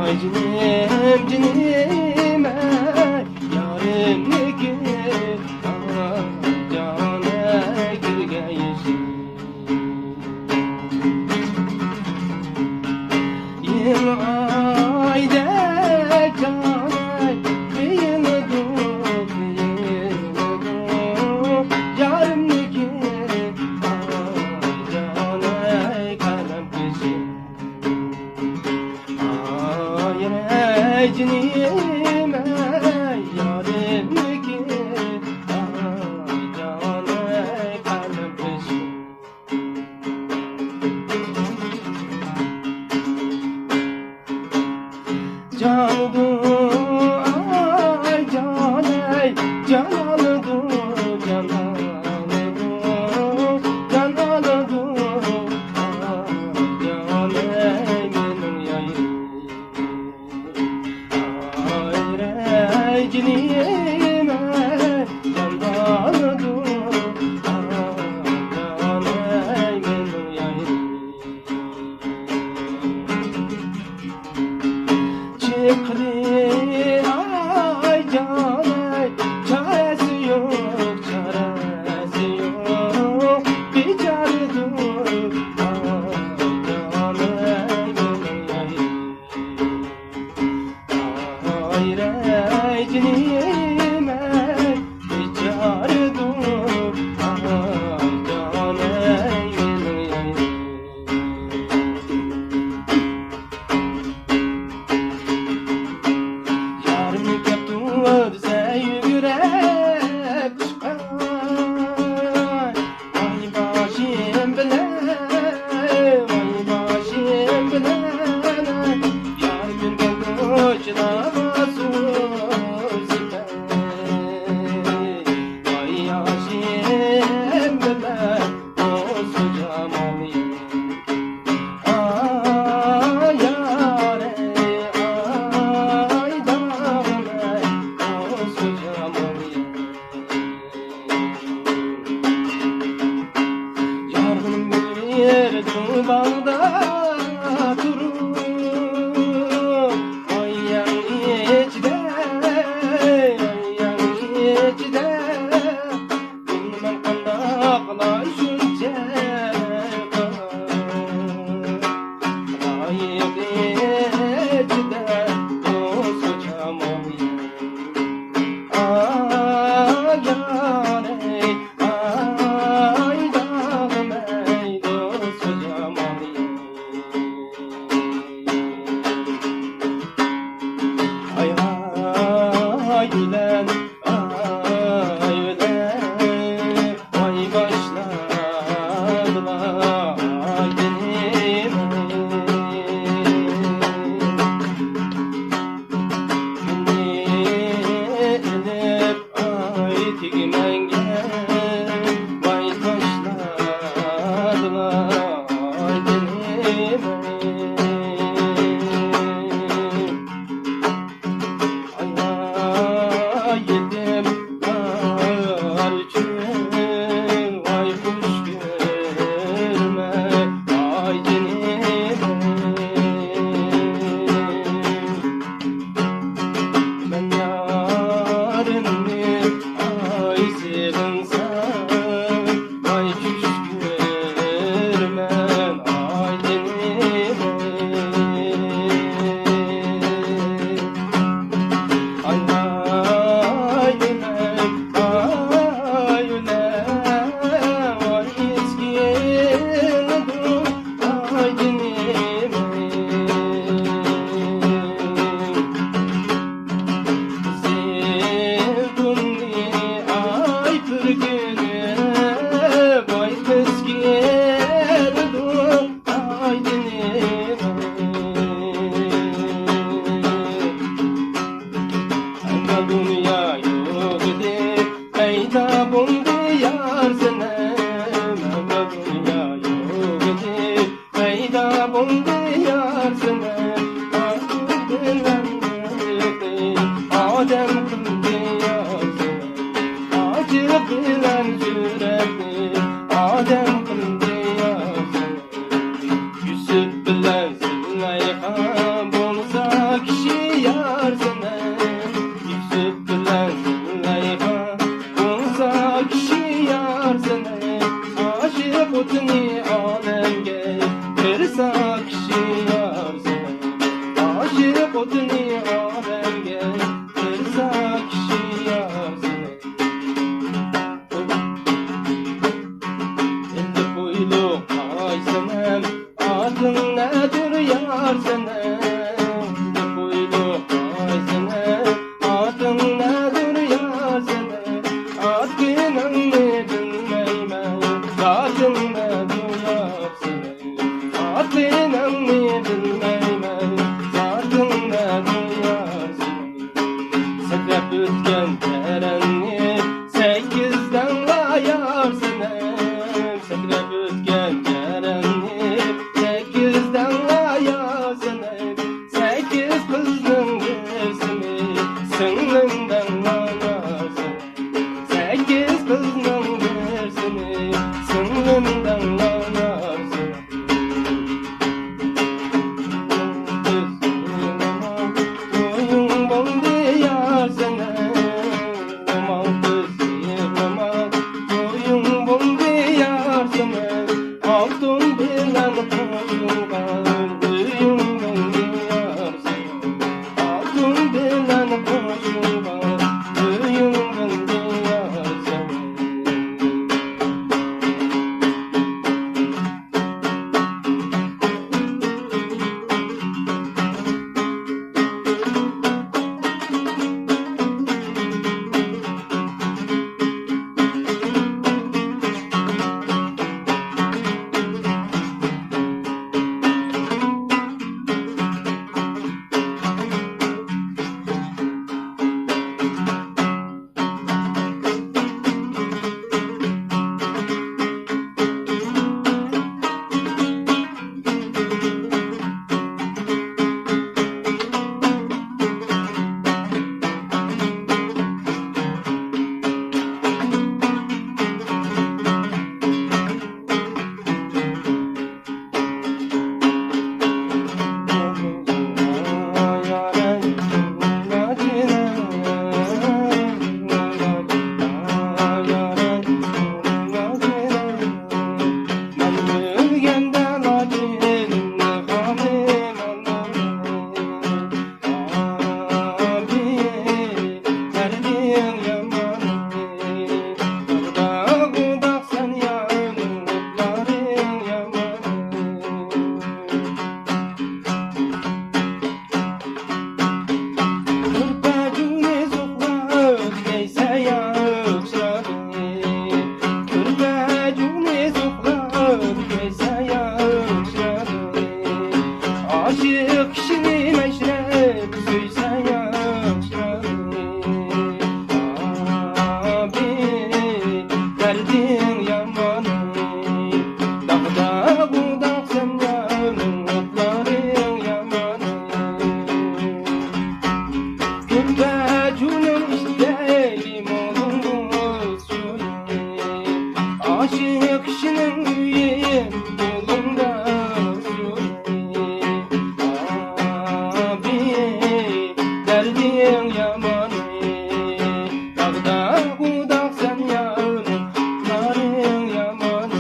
cinim cinim yarimniki cana girgeyişim yıl ayda canay yılıdu yarimniki canay kalem kışım cinim yarimniki canay kalem kışım candu ay canay canaldu canaldu canaldu canay benim yayım ay cinim canaldu canay benim yayım çıkdı ay canay çaresi yok çaresi yok bir çare dur canay benim yayım ay cinim bir çare dur canay benim yayım yarım kaptı bize yürek ay başım bile ay başım bile yarım kaptı çınamasın Odunu alemge kırsa kişi yarsın. Elli boylu ay senem adın nedir yar senem. Elli boylu ay senem adın nedir yar senem. Adını bilmeymen zatın nedir yar senem. Adını bilmeymen zatın nedir yar senem. Sekrep ötken terenni sekizden ayar senem. Sekrep ötken terenni sekizden ayar senem. Sekiz kızın resmi sınırından ayar senem. Sekiz kızın resmi sınırından ayar senem. Oyun bondu yar senem. Aman kız yığılamaz. Oyun bondu yar senem. Altın bilen koşulgan. Oyun bondu yar senem. Altın bilen koşulgan. Oyun bondu yar senem. Aşık kişinin meşrep söysen yaşlarım. Abi derdin yamanı. Dağda budak sen yanın otların yamanı. Köpecunun isteğim olunmaz şöyle. Aşık kişinin üyeyim yolunda şöyle. Derdin yamanı. Dağda budak sen yanın narın yamanı.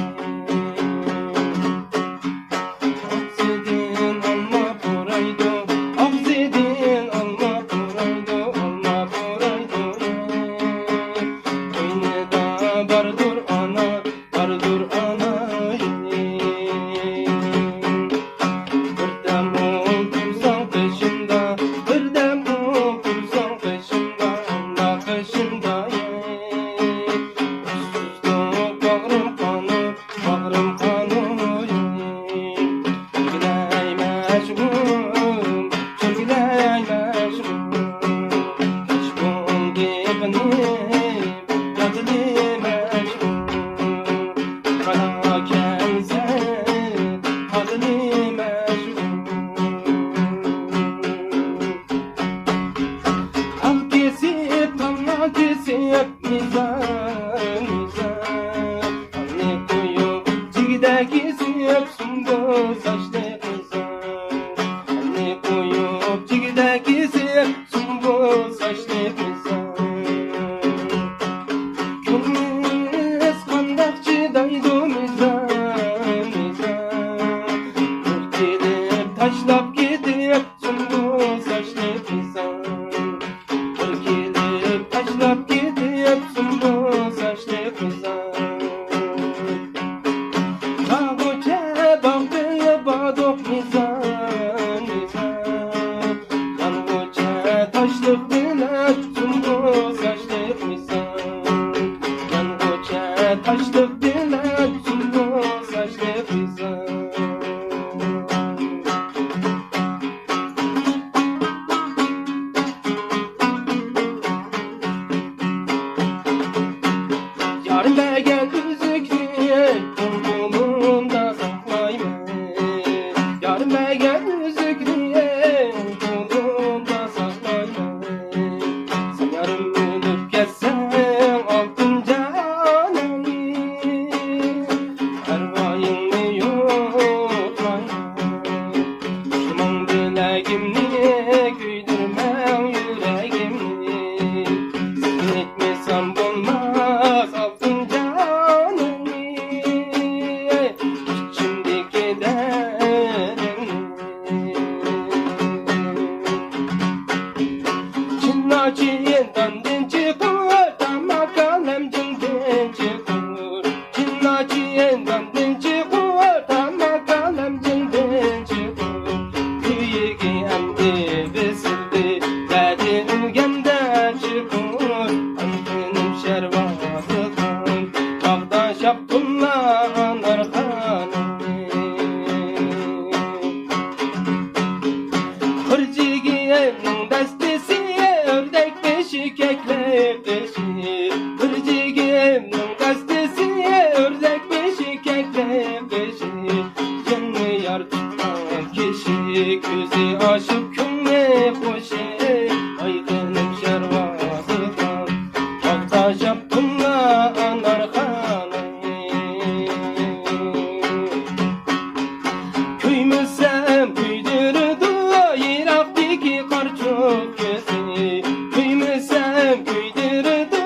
Aksedin alma poraydo. Aksedin alma poraydo. Alma poraydo. Oynada bardur ana. Bardur ana. Birdem otursan peşimde. Birdem otursan peşimde. Onda peşimde. Üstüstü bağrım kanır. Bağrım kanır. Çölgüley meşgum. Çölgüley meşgum. Meşgum dibini. Yazılı meşgum. Kara kense. Hazılı meşgum. Al kesip, tamla kesip, mizan, mizan. Anne koyup, cigide kesip, sundu saçlı kızan. Anne koyup, cigide kesip, sundu saçlı kızan. Könlümüz kandakçı daydı mizan, mizan. Ürkilip, taşlap gidip, sundu saçlı Cinnaçiyen çıkır Tama kalem cinden çıkır Cinnaçiyen çıkır Tama kalem cinden çıkır Kuyuki emdi besildi Zadi ülgende çıkır Antenim şervatı kan Bağda şaptunla anar kanım Hırcıgiyenin destesi ördek beşi keklek beşi Hırcıgiyenin destesi ördek beşi keklek beşi Canı yar tutan kişi gözü aşıp künle koşu Aygınım şervatı kan Bağda şaptunla anar kanım Köymüsem köydürdü Irak'taki kar çok gözü Köymüsem köydürdü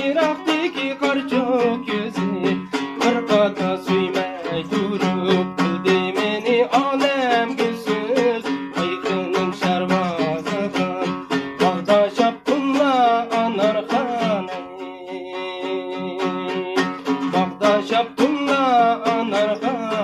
Irak'taki kar çok gözü Kırkata süyme durup Ödemeni alem gözsüz Aygınım şervazı kan Bağda şaptunla anar kanım Bağda şaptunla anar kanım